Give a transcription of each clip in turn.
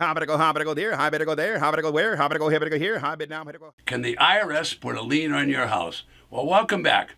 How better go, how better go there, how better go there, how better go where, how better go here, better go here, how better now, how better go. Can the IRS put a lien on your house? Well, welcome back.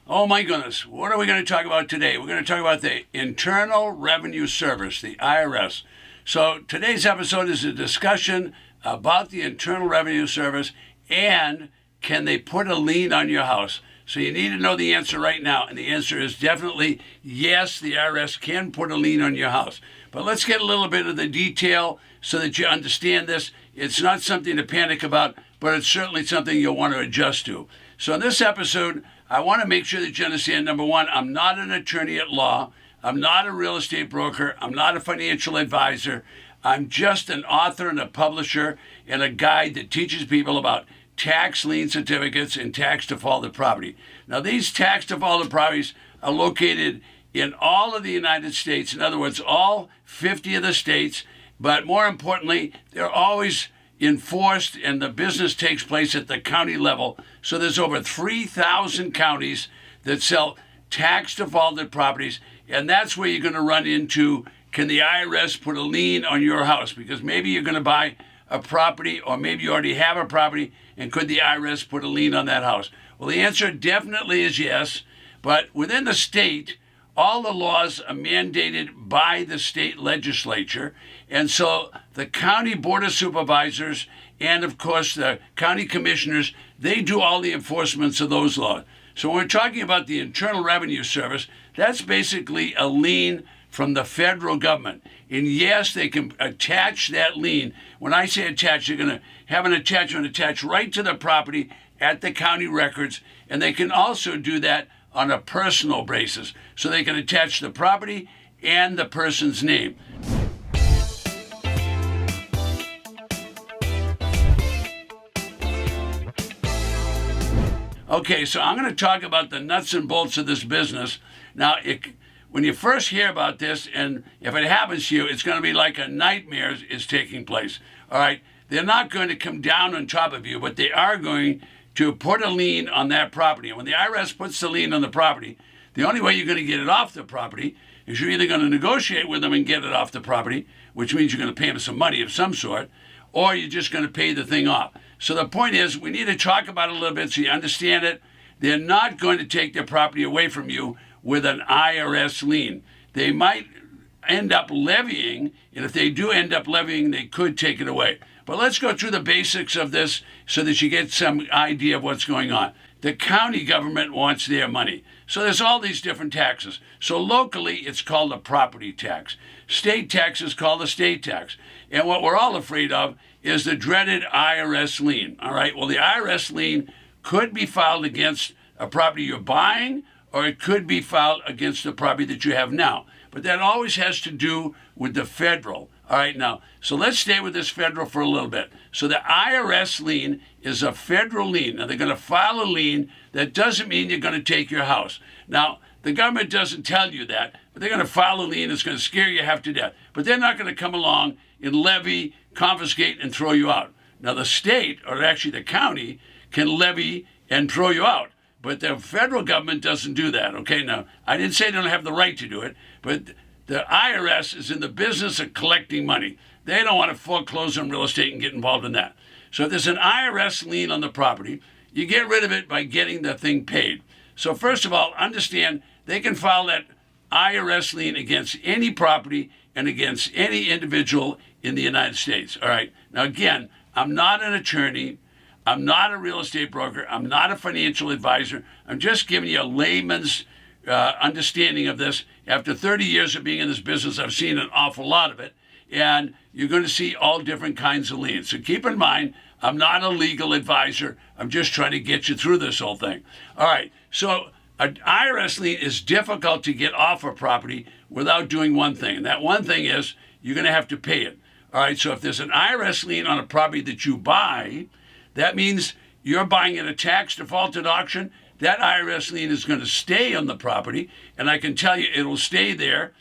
Oh my goodness, what are we going to talk about today? We're going to talk about the Internal Revenue Service, the IRS. So today's episode is a discussion about the Internal Revenue Service and can they put a lien on your house? So you need to know the answer right now, and the answer is definitely yes, the IRS can put a lien on your house. But let's get a little bit of the detail so that you understand this. It's not something to panic about, but it's certainly something you'll want to adjust to. So in this episode, I want to make sure that you understand, number one, I'm not an attorney at law. I'm not a real estate broker. I'm not a financial advisor. I'm just an author and a publisher and a guide that teaches people about tax lien certificates and tax defaulted property. Now, these tax defaulted properties are located in all of the United States. In other words, all 50 of the states. But more importantly, they're always enforced and the business takes place at the county level. So there's over 3,000 counties that sell tax defaulted properties. And that's where you're going to run into, can the IRS put a lien on your house? Because maybe you're going to buy a property, or maybe you already have a property, and could the IRS put a lien on that house? Well, the answer definitely is yes, but within the state, all the laws are mandated by the state legislature, and so the county board of supervisors and, of course, the county commissioners, they do all the enforcements of those laws. So when we're talking about the Internal Revenue Service, that's basically a lien from the federal government. And yes, they can attach that lien. When I say attach, they're going to have an attachment attached right to the property at the county records. And they can also do that on a personal basis. So they can attach the property and the person's name. Okay, so I'm going to talk about the nuts and bolts of this business. Now, when you first hear about this, and if it happens to you, it's going to be like a nightmare is taking place. All right? They're not going to come down on top of you, but they are going to put a lien on that property. And when the IRS puts the lien on the property, the only way you're going to get it off the property is you're either going to negotiate with them and get it off the property, which means you're going to pay them some money of some sort, or you're just going to pay the thing off. So the point is, we need to talk about it a little bit so you understand it. They're not going to take their property away from you with an IRS lien. They might end up levying, and if they do end up levying, they could take it away. But let's go through the basics of this so that you get some idea of what's going on. The county government wants their money. So there's all these different taxes. So locally, it's called a property tax. State tax is called a state tax. And what we're all afraid of is the dreaded IRS lien. All right, well, the IRS lien could be filed against a property you're buying, or it could be filed against the property that you have now. But that always has to do with the federal. All right, now, so let's stay with this federal for a little bit. So the IRS lien is a federal lien. Now, they're going to file a lien. That doesn't mean you're going to take your house. Now, the government doesn't tell you that, but they're going to file a lien. It's going to scare you half to death. But they're not going to come along and levy, confiscate, and throw you out. Now, the state, or actually the county, can levy and throw you out. But the federal government doesn't do that, okay? Now, I didn't say they don't have the right to do it, but the IRS is in the business of collecting money. They don't want to foreclose on real estate and get involved in that. So if there's an IRS lien on the property, you get rid of it by getting the thing paid. So first of all, understand they can file that IRS lien against any property and against any individual in the United States, all right? Now, again, I'm not an attorney. I'm not a real estate broker. I'm not a financial advisor. I'm just giving you a layman's understanding of this. After 30 years of being in this business, I've seen an awful lot of it. And you're going to see all different kinds of liens. So keep in mind, I'm not a legal advisor. I'm just trying to get you through this whole thing. All right, so an IRS lien is difficult to get off a property without doing one thing. And that one thing is you're going to have to pay it. All right, so if there's an IRS lien on a property that you buy, that means you're buying at a tax defaulted auction. That IRS lien is going to stay on the property, and I can tell you it'll stay there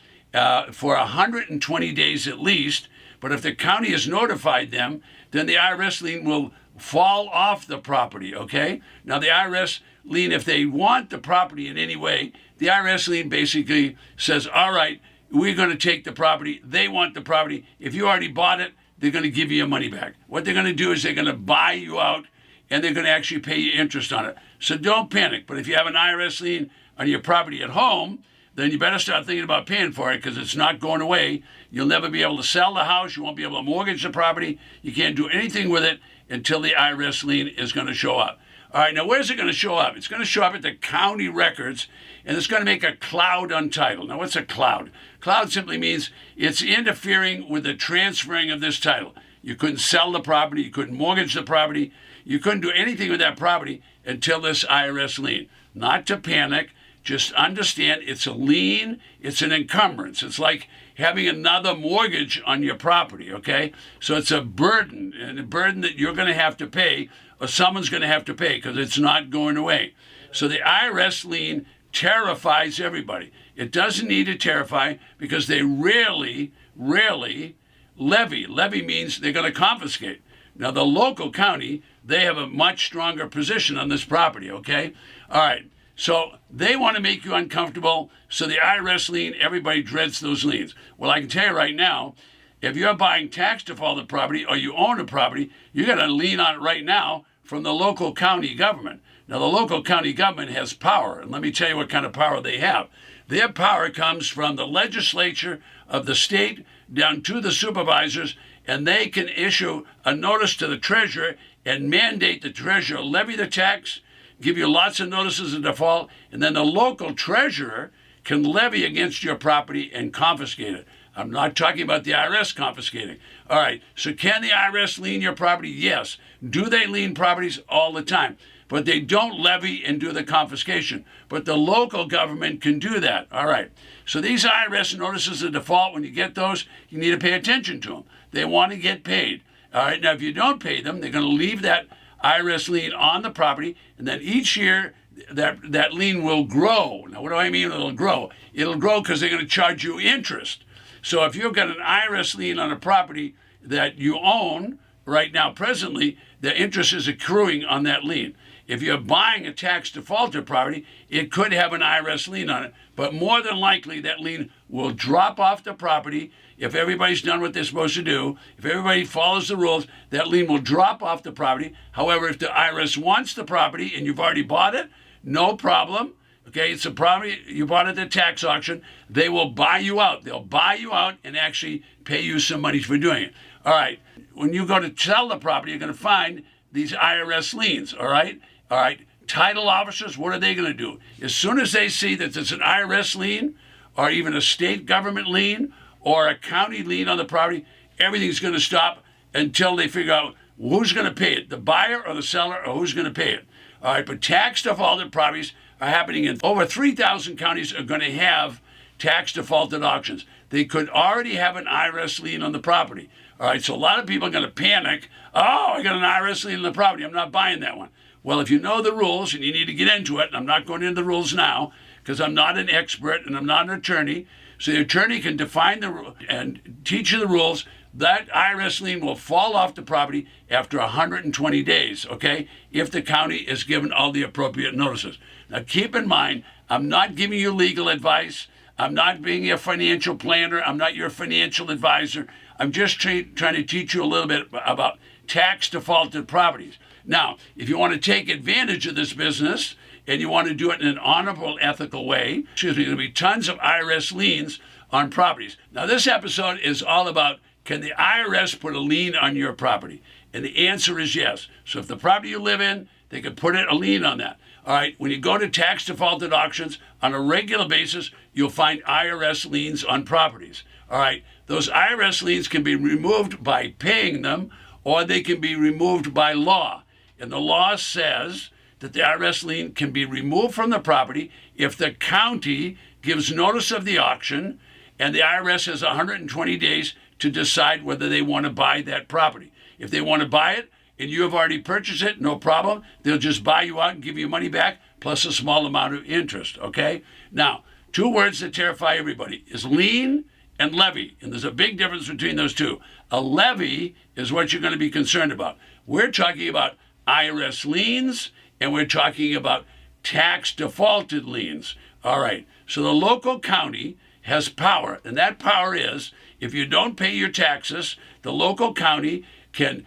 for 120 days at least. But if the county has notified them, then the IRS lien will fall off the property, okay? Now, the IRS lien, if they want the property in any way, the IRS lien basically says, all right, we're going to take the property. They want the property. If you already bought it, they're going to give you your money back. What they're going to do is they're going to buy you out, and they're going to actually pay you interest on it. So don't panic. But if you have an IRS lien on your property at home, then you better start thinking about paying for it, because it's not going away. You'll never be able to sell the house. You won't be able to mortgage the property. You can't do anything with it until the IRS lien is going to show up. All right, now where's it going to show up? It's going to show up at the county records, and it's going to make a cloud on title. Now, what's a cloud? Cloud simply means it's interfering with the transferring of this title. You couldn't sell the property. You couldn't mortgage the property. You couldn't do anything with that property until this IRS lien. Not to panic. Just understand it's a lien. It's an encumbrance. It's like having another mortgage on your property, okay? So it's a burden, and a burden that you're going to have to pay, or someone's going to have to pay, because it's not going away. So the IRS lien terrifies everybody. It doesn't need to terrify, because they rarely levy. Levy means they're going to confiscate. Now, the local county, they have a much stronger position on this property, okay? All right. So they want to make you uncomfortable. So the IRS lien, everybody dreads those liens. Well, I can tell you right now, if you're buying tax defaulted property or you own a property, you got a lien on it right now from the local county government. Now, the local county government has power, and let me tell you what kind of power they have. Their power comes from the legislature of the state down to the supervisors, and they can issue a notice to the treasurer and mandate the treasurer levy the tax, give you lots of notices of default, and then the local treasurer can levy against your property and confiscate it. I'm not talking about the IRS confiscating. All right, so can the IRS lien your property? Yes. Do they lien properties? All the time. But they don't levy and do the confiscation. But the local government can do that. All right, so these IRS notices of default, when you get those, you need to pay attention to them. They want to get paid. All right, now if you don't pay them, they're going to leave that IRS lien on the property, and then each year that lien will grow. Now, what do I mean it'll grow? It'll grow because they're going to charge you interest. So if you've got an IRS lien on a property that you own right now presently, the interest is accruing on that lien. If you're buying a tax defaulted property, it could have an IRS lien on it, but more than likely that lien will drop off the property. If everybody's done what they're supposed to do, if everybody follows the rules, that lien will drop off the property. However, if the IRS wants the property and you've already bought it, no problem. Okay, it's a property you bought at the tax auction. They will buy you out. They'll buy you out and actually pay you some money for doing it. All right, when you go to sell the property, you're going to find these IRS liens, all right? All right, title officers, what are they going to do? As soon as they see that there's an IRS lien or even a state government lien or a county lien on the property, everything's going to stop until they figure out who's going to pay it, the buyer or the seller, or who's going to pay it. All right, but tax defaulted properties are happening in over 3,000 counties are going to have tax defaulted auctions. They could already have an IRS lien on the property. All right, so a lot of people are going to panic. Oh, I got an IRS lien on the property. I'm not buying that one. Well, if you know the rules, and you need to get into it, and I'm not going into the rules now because I'm not an expert and I'm not an attorney, so the attorney can define the rule and teach you the rules. That IRS lien will fall off the property after 120 days, okay, if the county is given all the appropriate notices. Now, keep in mind, I'm not giving you legal advice. I'm not being your financial planner. I'm not your financial advisor. I'm just trying to teach you a little bit about tax defaulted properties. Now, if you want to take advantage of this business and you want to do it in an honorable, ethical way, there's going to be tons of IRS liens on properties. Now, this episode is all about, can the IRS put a lien on your property? And the answer is yes. So if the property you live in, they could put a lien on that. All right, when you go to tax defaulted auctions on a regular basis, you'll find IRS liens on properties. All right, those IRS liens can be removed by paying them, or they can be removed by law. And the law says that the IRS lien can be removed from the property if the county gives notice of the auction and the IRS has 120 days to decide whether they want to buy that property. If they want to buy it and you have already purchased it, no problem. They'll just buy you out and give you money back plus a small amount of interest, okay? Now, two words that terrify everybody is lien and levy, and there's a big difference between those two. A levy is what you're going to be concerned about. We're talking about IRS liens, and we're talking about tax defaulted liens. All right, so the local county has power, and that power is if you don't pay your taxes, the local county can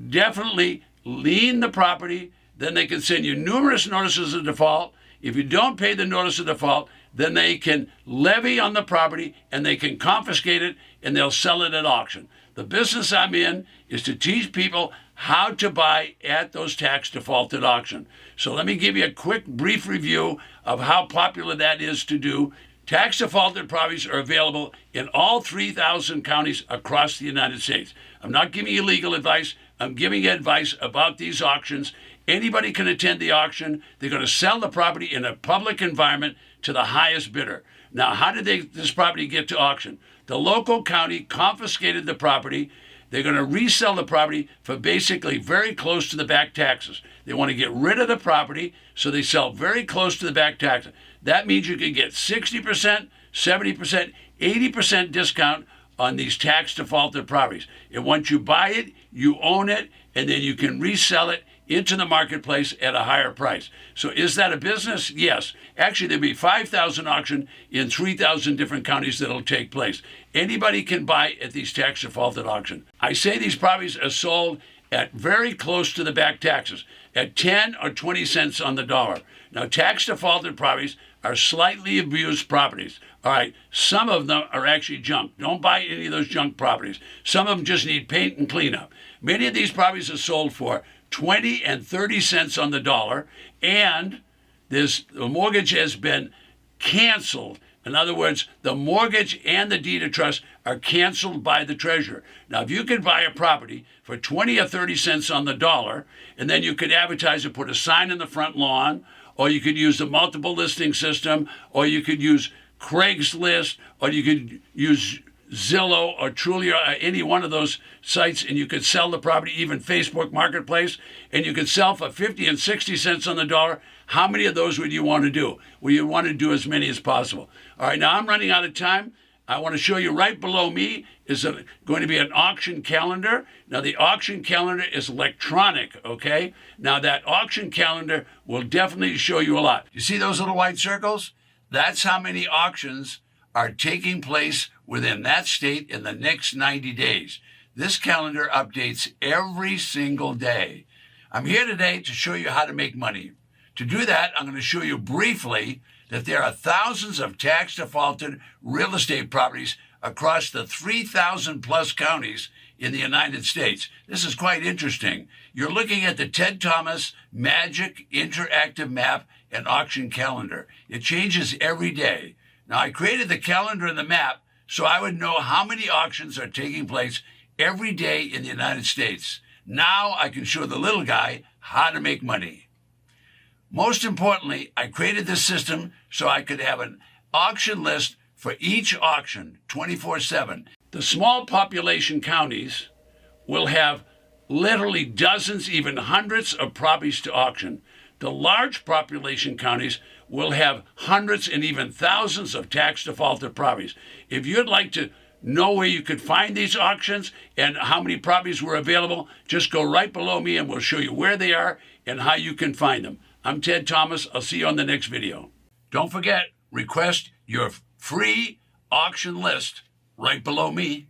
definitely lien the property. Then they can send you numerous notices of default. If you don't pay the notice of default, then they can levy on the property and they can confiscate it and they'll sell it at auction. The business I'm in is to teach people how to buy at those tax defaulted auction. So let me give you a quick, brief review of how popular that is to do. Tax defaulted properties are available in all 3,000 counties across the United States. I'm not giving you legal advice. I'm giving you advice about these auctions. Anybody can attend the auction. They're going to sell the property in a public environment to the highest bidder. Now, how did this property get to auction? The local county confiscated the property. They're going to resell the property for basically very close to the back taxes. They want to get rid of the property, so they sell very close to the back taxes. That means you can get 60%, 70%, 80% discount on these tax defaulted properties. And once you buy it, you own it, and then you can resell it into the marketplace at a higher price. So is that a business? Yes. Actually, there'll be 5,000 auction in 3,000 different counties that'll take place. Anybody can buy at these tax defaulted auction. I say these properties are sold at very close to the back taxes, at 10 or 20 cents on the dollar. Now, tax defaulted properties are slightly abused properties. All right, some of them are actually junk. Don't buy any of those junk properties. Some of them just need paint and cleanup. Many of these properties are sold for 20 and 30 cents on the dollar, and the mortgage has been canceled. In other words, the mortgage and the deed of trust are canceled by the treasurer. Now, if you could buy a property for 20 or 30 cents on the dollar, and then you could advertise it, put a sign in the front lawn, or you could use the multiple listing system, or you could use Craigslist, or you could use Zillow or Trulia or any one of those sites, and you could sell the property, even Facebook Marketplace, and you could sell for 50 and 60 cents on the dollar. How many of those would you want to do? Well, you want to do as many as possible. All right, now I'm running out of time. I want to show you right below me is going to be an auction calendar. Now, the auction calendar is electronic, okay? Now, that auction calendar will definitely show you a lot. You see those little white circles? That's how many auctions are taking place within that state in the next 90 days. This calendar updates every single day. I'm here today to show you how to make money. To do that, I'm going to show you briefly that there are thousands of tax defaulted real estate properties across the 3,000 plus counties in the United States. This is quite interesting. You're looking at the Ted Thomas Magic Interactive Map and Auction Calendar. It changes every day. Now, I created the calendar and the map so I would know how many auctions are taking place every day in the United States. Now I can show the little guy how to make money. Most importantly, I created this system so I could have an auction list for each auction 24/7. The small population counties will have literally dozens, even hundreds of properties to auction. The large population counties will have hundreds and even thousands of tax defaulted properties. If you'd like to know where you could find these auctions and how many properties were available, just go right below me and we'll show you where they are and how you can find them. I'm Ted Thomas. I'll see you on the next video. Don't forget, request your free auction list right below me.